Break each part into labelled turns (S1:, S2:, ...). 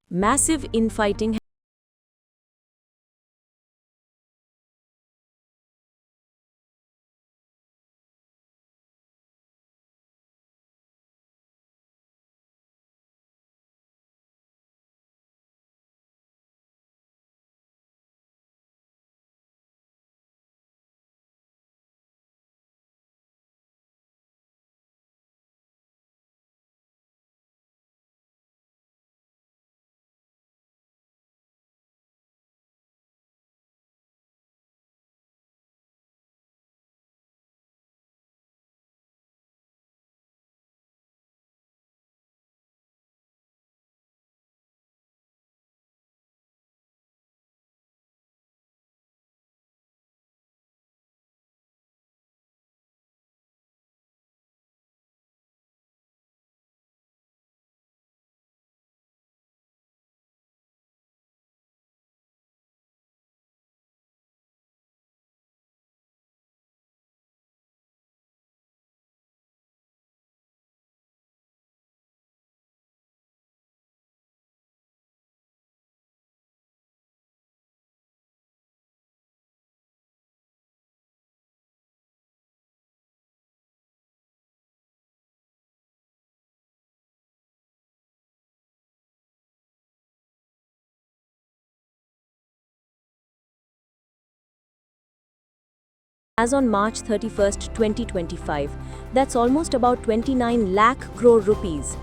S1: Massive infighting. As on March 31st, 2025, that's almost about 29 lakh crore rupees.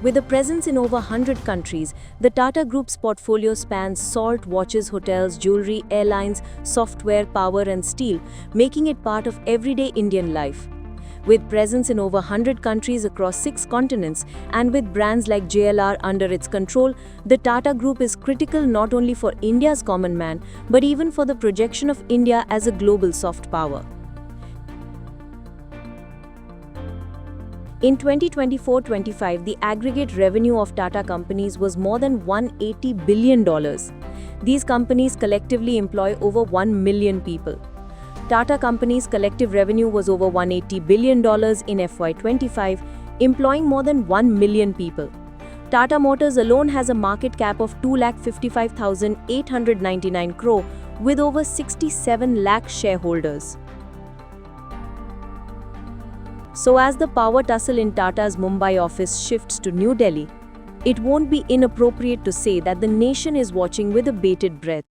S1: With a presence in over 100 countries, the Tata Group's portfolio spans salt, watches, hotels, jewelry, airlines, software, power and steel, making it part of everyday Indian life. With presence in over 100 countries across 6 continents and with brands like JLR under its control, the Tata Group is critical not only for India's common man, but even for the projection of India as a global soft power. In 2024-25, the aggregate revenue of Tata companies was more than $180 billion. These companies collectively employ over 1 million people. Tata companies' collective revenue was over $180 billion in FY25, employing more than 1 million people. Tata Motors alone has a market cap of 2,55,899 crore with over 67 lakh shareholders. So as the power tussle in Tata's Mumbai office shifts to New Delhi, it won't be inappropriate to say that the nation is watching with a bated breath.